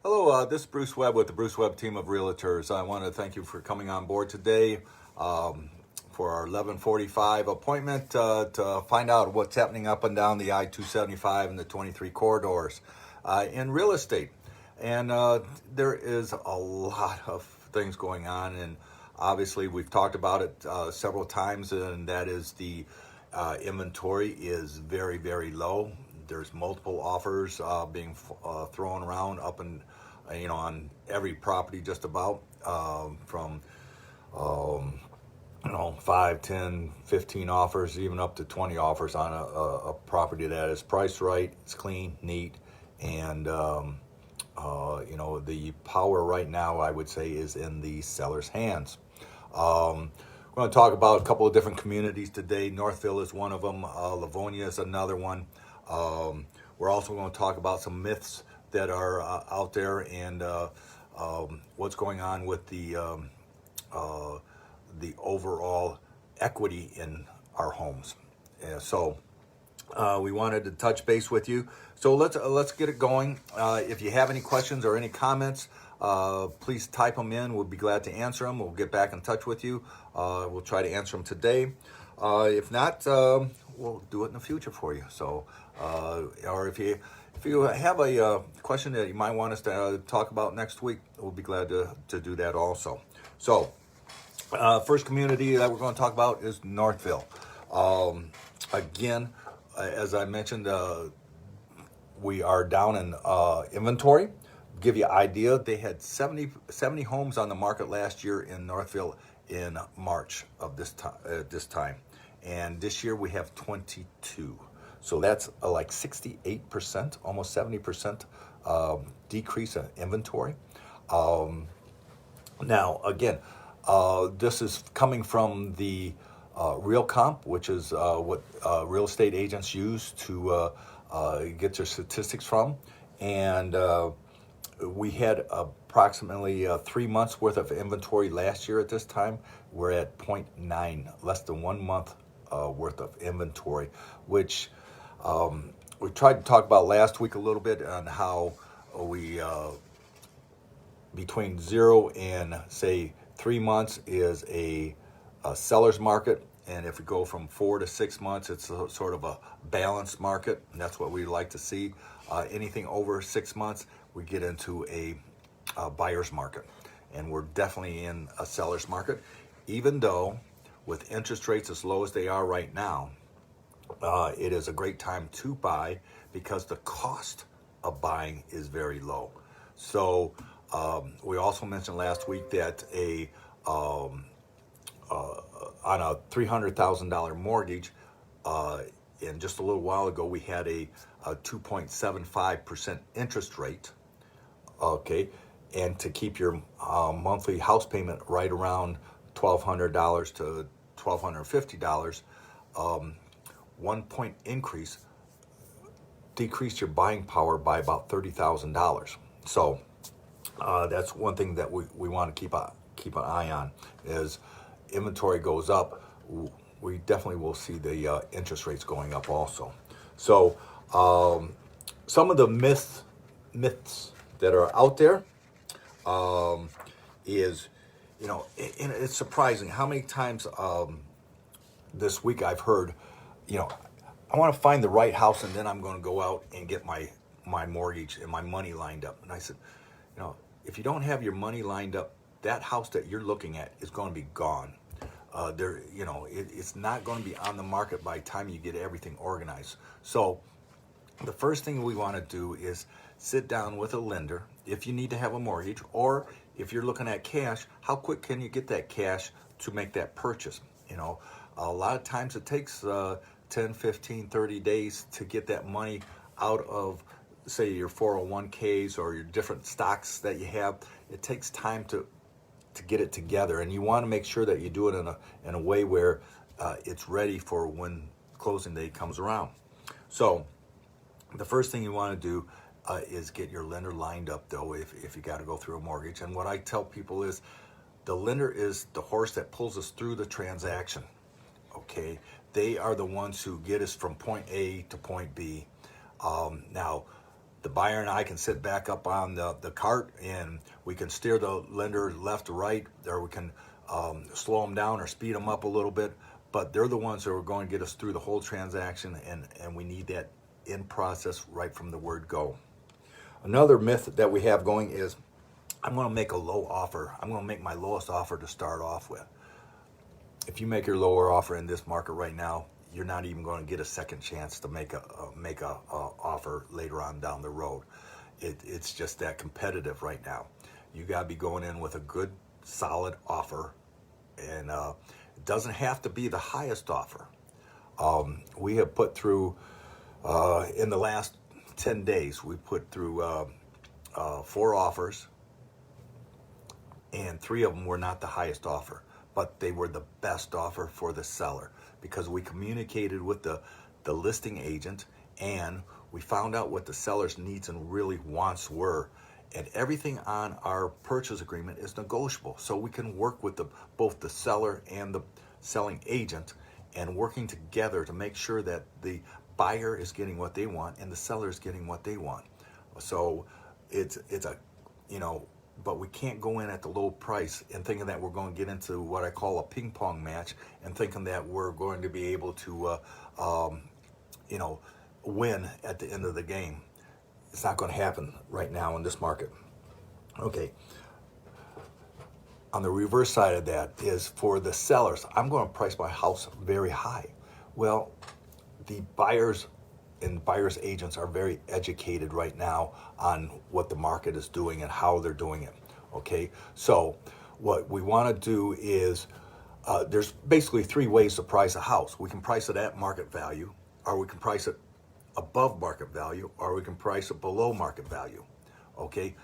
Hello, this is Bruce Webb with the Bruce Webb team of realtors. I want to thank you for coming on board today for our 11:45 appointment to find out what's happening up and down the I-275 and the 23 corridors in real estate. And there is a lot of things going on, and obviously we've talked about it several times, and that is the inventory is very, very low. There's multiple offers being thrown around up and on every property just about from 5, 10, 15 offers, even up to 20 offers on a property that is priced right, it's clean, neat, and the power right now, I would say, is in the seller's hands. We're going to talk about a couple of different communities today. Northville is one of them. Livonia is another one. We're also going to talk about some myths that are out there and what's going on with the overall equity in our homes. So we wanted to touch base with you. So let's get it going. If you have any questions or any comments, please type them in. We'll be glad to answer them. We'll get back in touch with you. We'll try to answer them today. If not, we'll do it in the future for you. So, or if you have a question that you might want us to talk about next week, we'll be glad to do that also. So, first community that we're going to talk about is Northville. Again, as I mentioned, we are down in inventory. Give you an idea, they had 70 homes on the market last year in Northville in March of this time. And this year we have 22. So that's like 68%, almost 70% decrease in inventory. Now, again, this is coming from the RealComp, which is what real estate agents use to get their statistics from. And we had approximately 3 months worth of inventory last year at this time. We're at 0.9, less than 1 month worth of inventory, which we tried to talk about last week a little bit on how we, between 0 and say 3 months is a seller's market. And if we go from 4 to 6 months, it's sort of a balanced market. And that's what we like to see. Anything over 6 months, we get into a buyer's market. And we're definitely in a seller's market, even though with interest rates as low as they are right now, it is a great time to buy because the cost of buying is very low. So we also mentioned last week that on a $300,000 mortgage, and just a little while ago, we had a 2.75% interest rate. Okay, and to keep your monthly house payment right around $1,200 to $1,250, 1 point increase decreased your buying power by about $30,000. So that's one thing that we want to keep an eye on. As inventory goes up, we definitely will see the interest rates going up also. So some of the myths that are out there is, and it's surprising how many times this week I've heard, I want to find the right house and then I'm going to go out and get my mortgage and my money lined up. And I said, if you don't have your money lined up, that house that you're looking at is going to be gone. It's not going to be on the market by the time you get everything organized. So the first thing we want to do is sit down with a lender if you need to have a mortgage, or if you're looking at cash, how quick can you get that cash to make that purchase? A lot of times it takes 10, 15, 30 days to get that money out of, say, your 401ks or your different stocks that you have. It takes time to get it together, and you want to make sure that you do it in a way where it's ready for when closing day comes around. So the first thing you want to do is get your lender lined up, though, if you got to go through a mortgage. And what I tell people is the lender is the horse that pulls us through the transaction. Okay, they are the ones who get us from point A to point B. Now, the buyer and I can sit back up on the cart and we can steer the lender left to right, or we can slow them down or speed them up a little bit. But they're the ones that are going to get us through the whole transaction, and we need that in process right from the word go. Another myth that we have going is, I'm going to make a low offer. I'm going to make my lowest offer to start off with. If you make your lower offer in this market right now, you're not even going to get a second chance to make a offer later on down the road. It's just that competitive right now. You got to be going in with a good, solid offer, and it doesn't have to be the highest offer. We have put through, in the last 10 days, we put through 4 offers, and 3 of them were not the highest offer, but they were the best offer for the seller, because we communicated with the listing agent, and we found out what the seller's needs and really wants were. And everything on our purchase agreement is negotiable, so we can work with both the seller and the selling agent, and working together to make sure that the buyer is getting what they want and the seller is getting what they want. So it's a, but we can't go in at the low price and thinking that we're going to get into what I call a ping pong match, and thinking that we're going to be able to win at the end of the game. It's not going to happen right now in this market. Okay. On the reverse side of that is, for the sellers, I'm going to price my house very high. Well, the buyers and buyers agents are very educated right now on what the market is doing and how they're doing it. Okay, so what we want to do is, there's basically 3 ways to price a house. We can price it at market value, or we can price it above market value, or we can price it below market value. Okay,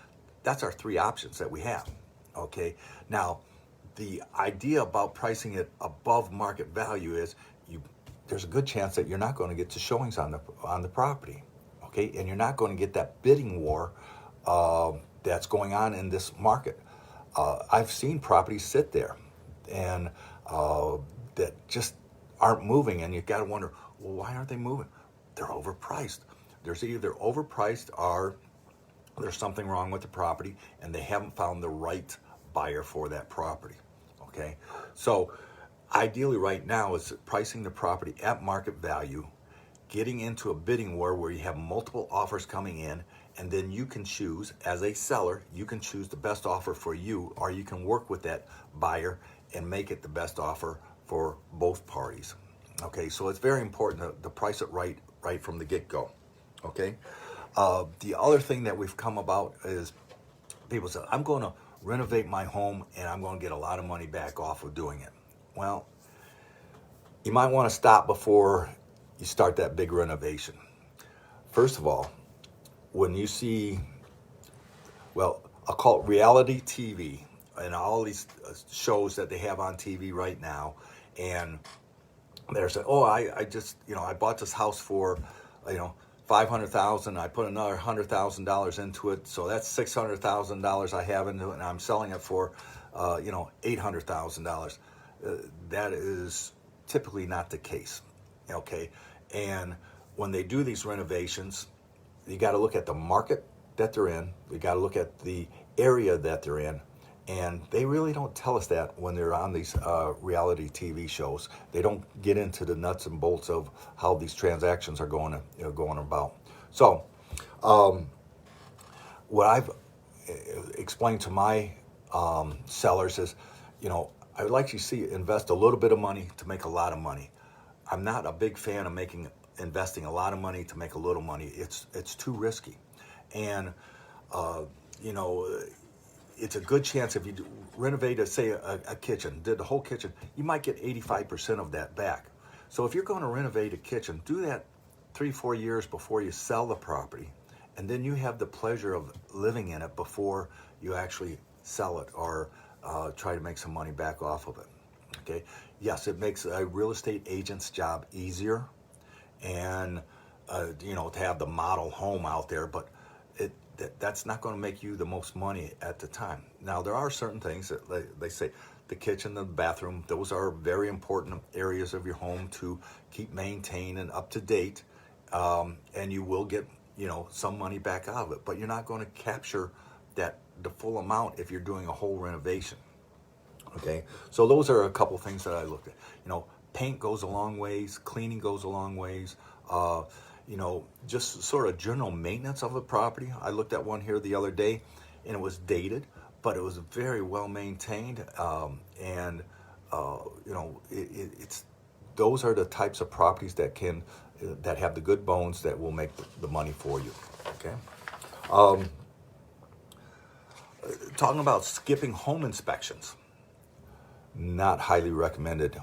that's our 3 options that we have. Okay, now the idea about pricing it above market value is, there's a good chance that you're not going to get to showings on the property. Okay, and you're not going to get that bidding war that's going on in this market. I've seen properties sit there and that just aren't moving, and you got to wonder, well, why aren't they moving? They're overpriced. There's either overpriced, or there's something wrong with the property and they haven't found the right buyer for that property. Okay, so ideally right now is pricing the property at market value, getting into a bidding war where you have multiple offers coming in, and then you can choose, as a seller, you can choose the best offer for you, or you can work with that buyer and make it the best offer for both parties. Okay, so it's very important to price it right from the get-go. Okay, the other thing that we've come about is, people say, I'm going to renovate my home and I'm going to get a lot of money back off of doing it. Well, you might want to stop before you start that big renovation. First of all, when you see, well, I'll call it reality TV, and all these shows that they have on TV right now, and they're saying, oh, I just, I bought this house for, $500,000. I put another $100,000 into it, so that's $600,000 I have into it, and I'm selling it for, $800,000. That is typically not the case. Okay, and when they do these renovations, you got to look at the market that they're in. You got to look at the area that they're in, and they really don't tell us that when they're on these reality TV shows. They don't get into the nuts and bolts of how these transactions are going about. So, what I've explained to my sellers is, I would like to see invest a little bit of money to make a lot of money. I'm not a big fan of investing a lot of money to make a little money. It's too risky, and it's a good chance if you renovate, say, a kitchen, did the whole kitchen, you might get 85% of that back. So if you're going to renovate a kitchen, do that 3-4 years before you sell the property, and then you have the pleasure of living in it before you actually sell it or try to make some money back off of it. Okay. Yes, it makes a real estate agent's job easier, and to have the model home out there, but that's not going to make you the most money at the time. Now, there are certain things that they say, the kitchen, the bathroom, those are very important areas of your home to keep maintained and up to date, and you will get some money back out of it, but you're not going to capture the full amount if you're doing a whole renovation. Okay, so those are a couple things that I looked at. Paint goes a long ways, cleaning goes a long ways. Just sort of general maintenance of the property. I looked at one here the other day, and it was dated, but it was very well maintained. It's those are the types of properties that have the good bones that will make the money for you. Okay. Talking about skipping home inspections, not highly recommended.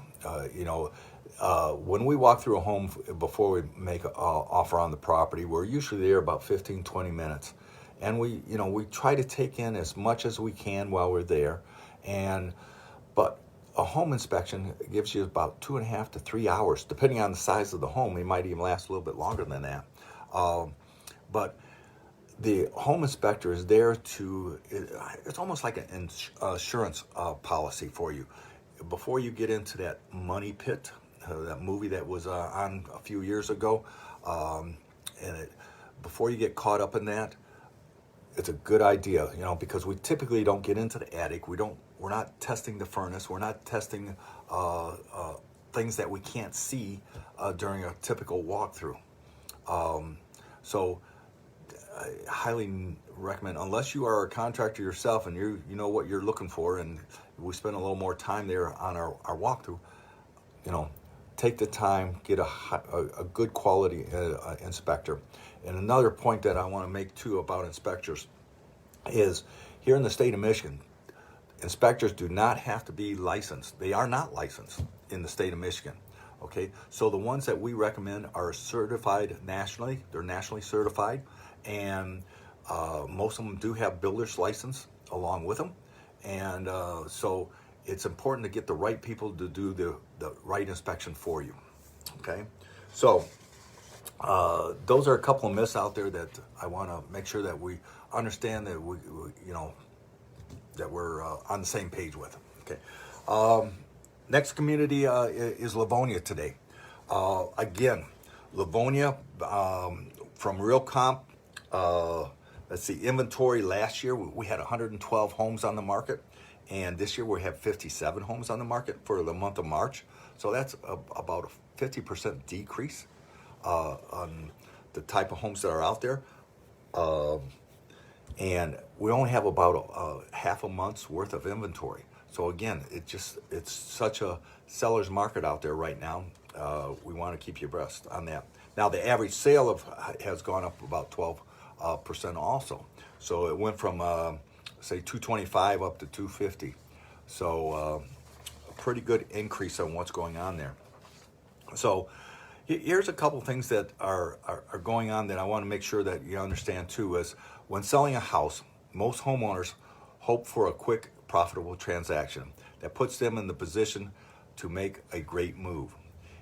When we walk through a home before we make an offer on the property, we're usually there about 15, 20 minutes. And we try to take in as much as we can while we're there. But a home inspection gives you about 2.5 to 3 hours, depending on the size of the home. It might even last a little bit longer than that. But the home inspector is there it's almost like an insurance policy for you. Before you get into that money pit, that movie that was on a few years ago, before you get caught up in that, it's a good idea, because we typically don't get into the attic. We're not testing the furnace. We're not testing things that we can't see during a typical walkthrough. So I highly recommend, unless you are a contractor yourself and you know what you're looking for, and we spend a little more time there on our walkthrough, take the time, get a good quality inspector. And another point that I want to make too about inspectors is, here in the state of Michigan, inspectors do not have to be licensed. They are not licensed in the state of Michigan. Okay, so the ones that we recommend are certified nationally. They're nationally certified, and most of them do have builder's license along with them. And so it's important to get the right people to do the right inspection for you. Okay, so those are a couple of myths out there that I want to make sure that we understand, that that we're on the same page with. Okay. Next community is Livonia today. Again, Livonia from Real Comp. Let's see, inventory last year we had 112 homes on the market, and this year we have 57 homes on the market for the month of March. So that's about a 50% decrease on the type of homes that are out there. And we only have about half a month's worth of inventory. So again, it's such a seller's market out there right now. We want to keep you abreast on that. Now the average sale has gone up about 12% also. So it went from say 225 up to 250. So a pretty good increase on what's going on there. So here's a couple things that are going on that I want to make sure that you understand too. Is when selling a house, most homeowners hope for a quick, profitable transaction that puts them in the position to make a great move.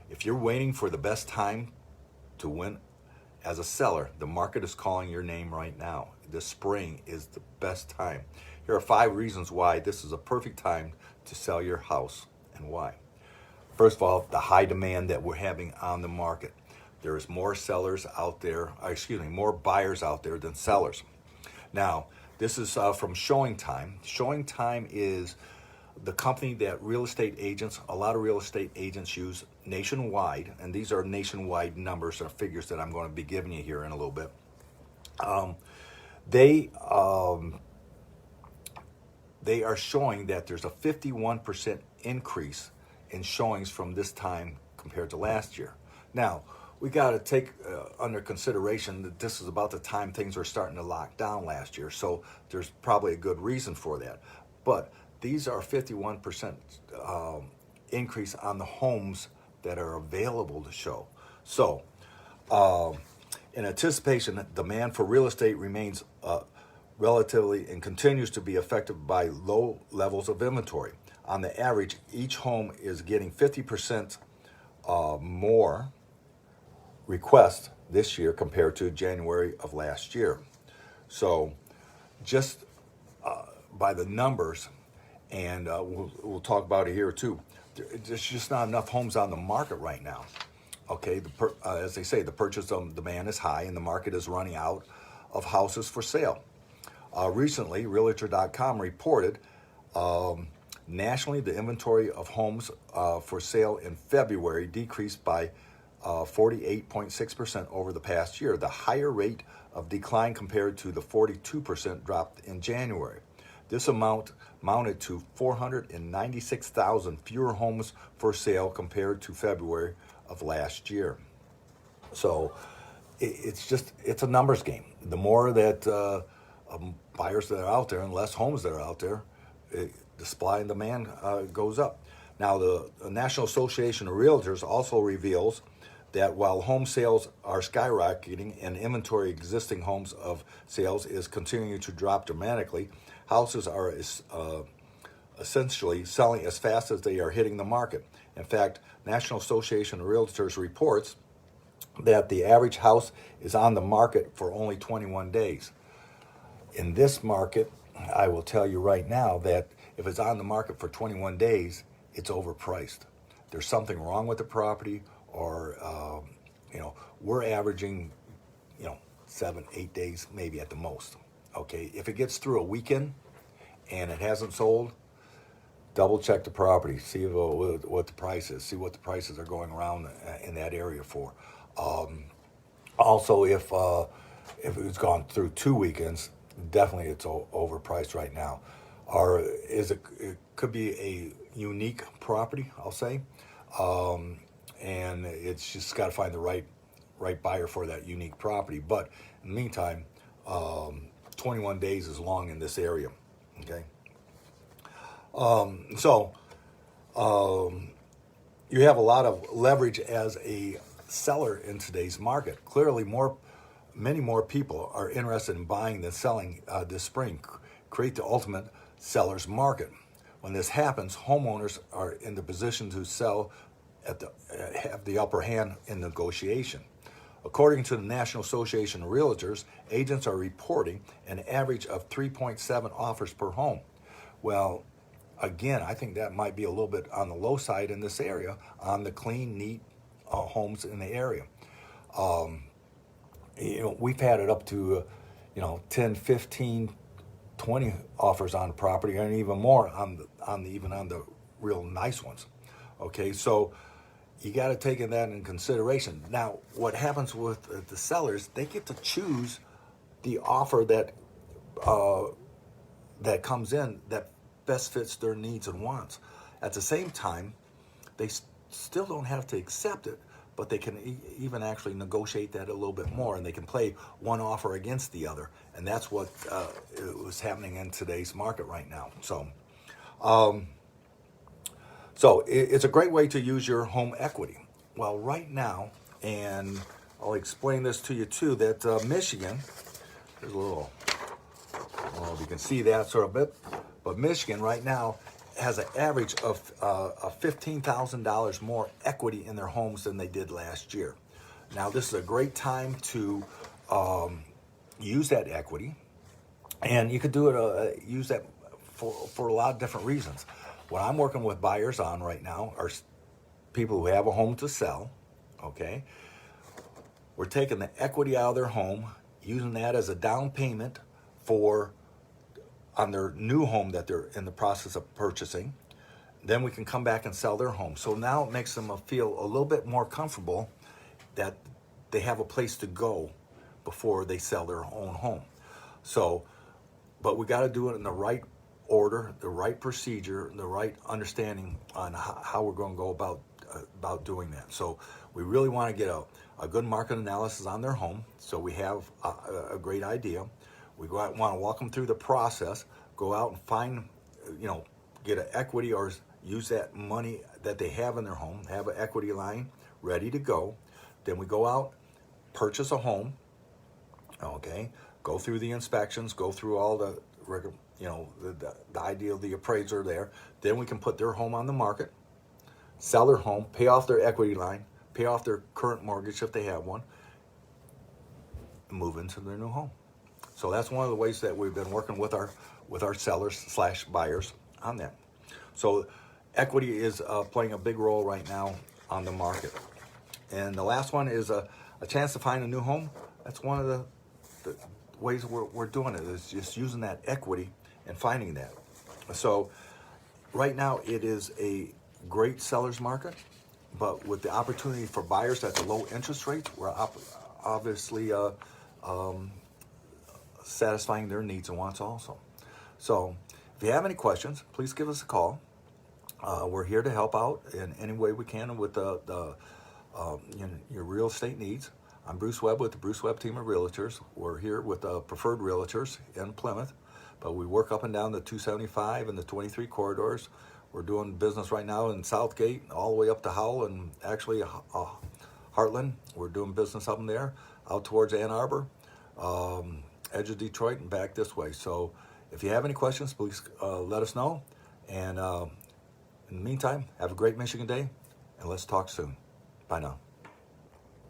If you're waiting for the best time to win as a seller, the market is calling your name right now. This spring is the best time. Here are 5 reasons why this is a perfect time to sell your house and why. First of all, the high demand that we're having on the market. There is more sellers out there, more buyers out there than sellers. Now, this is from Showing Time. Showing Time is the company that a lot of real estate agents use nationwide, and these are nationwide numbers or figures that I'm going to be giving you here in a little bit. They are showing that there's a 51% increase in showings from this time compared to last year. Now, we got to take under consideration that this is about the time things were starting to lock down last year, so there's probably a good reason for that. But these are 51% increase on the homes that are available to show. So, in anticipation, demand for real estate remains relatively and continues to be affected by low levels of inventory. On the average, each home is getting 50% more requests this year compared to January of last year. So just by the numbers, and we'll talk about it here too, there's just not enough homes on the market right now. Okay, as they say, the purchase demand is high and the market is running out of houses for sale. Recently, Realtor.com reported nationally the inventory of homes for sale in February decreased by 48.6% over the past year, the higher rate of decline compared to the 42% drop in January. This amount mounted to 496,000 fewer homes for sale compared to February of last year. So it's a numbers game. The more that buyers that are out there and less homes that are out there, the supply and demand goes up. Now, the National Association of Realtors also reveals that while home sales are skyrocketing and inventory existing homes of sales is continuing to drop dramatically, houses are essentially selling as fast as they are hitting the market. In fact, National Association of Realtors reports that the average house is on the market for only 21 days. In this market, I will tell you right now that if it's on the market for 21 days, it's overpriced. There's something wrong with the property, or we're averaging 7-8 days maybe at the most. Okay, if it gets through a weekend and it hasn't sold, double check the property, see what the price is, see what the prices are going around in that area for. Also, if it's gone through 2 weekends, definitely it's overpriced right now. Or it could be a unique property, I'll say, and it's just got to find the right buyer for that unique property. But in the meantime, 21 days is long in this area. Okay. You have a lot of leverage as a seller in today's market. Clearly, many more people are interested in buying than selling this spring. Create the ultimate seller's market. When this happens, homeowners are in the position to sell have the upper hand in negotiation. According to the National Association of Realtors, agents are reporting an average of 3.7 offers per home. Well, again, I think that might be a little bit on the low side in this area on the clean, neat homes in the area. We've had it up to 10, 15, 20 offers on the property, and even more on the real nice ones. Okay, so you got to take that in consideration. Now, what happens with the sellers? They get to choose the offer that comes in that best fits their needs and wants. At the same time, they still don't have to accept it, but they can even actually negotiate that a little bit more, and they can play one offer against the other. And that's what was happening in today's market right now. So it's a great way to use your home equity. Well, right now, and I'll explain this to you too, that Michigan, there's a little, I don't know if you can see that sort of bit, but Michigan right now has an average of $15,000 more equity in their homes than they did last year. Now, this is a great time to use that equity, and you could do it, use that for a lot of different reasons. What I'm working with buyers on right now are people who have a home to sell, okay? We're taking the equity out of their home, using that as a down payment on their new home that they're in the process of purchasing. Then we can come back and sell their home. So now it makes them feel a little bit more comfortable that they have a place to go before they sell their own home. So, but we got to do it in the right order, the right procedure, the right understanding on how we're going to go about doing that. So we really want to get a good market analysis on their home, so we have a great idea. We want to walk them through the process, go out and find, get an equity or use that money that they have in their home, have an equity line ready to go. Then we go out, purchase a home, okay, go through the inspections, go through all the idea of the appraiser there. Then we can put their home on the market, sell their home, pay off their equity line, pay off their current mortgage if they have one, and move into their new home. So that's one of the ways that we've been working with our sellers / buyers on that. So equity is playing a big role right now on the market. And the last one is a chance to find a new home. That's one of the ways we're doing it, is just using that equity and finding that. So right now it is a great seller's market, but with the opportunity for buyers at the low interest rates, we're obviously satisfying their needs and wants also. So if you have any questions, please give us a call. We're here to help out in any way we can with your real estate needs. I'm Bruce Webb with the Bruce Webb team of realtors. We're here with Preferred Realtors in Plymouth, but we work up and down the 275 and the 23 corridors. We're doing business right now in Southgate, all the way up to Howell, and actually Heartland. We're doing business up in there, out towards Ann Arbor, edge of Detroit, and back this way. So if you have any questions, please let us know. And in the meantime, have a great Michigan day, and let's talk soon. Bye now.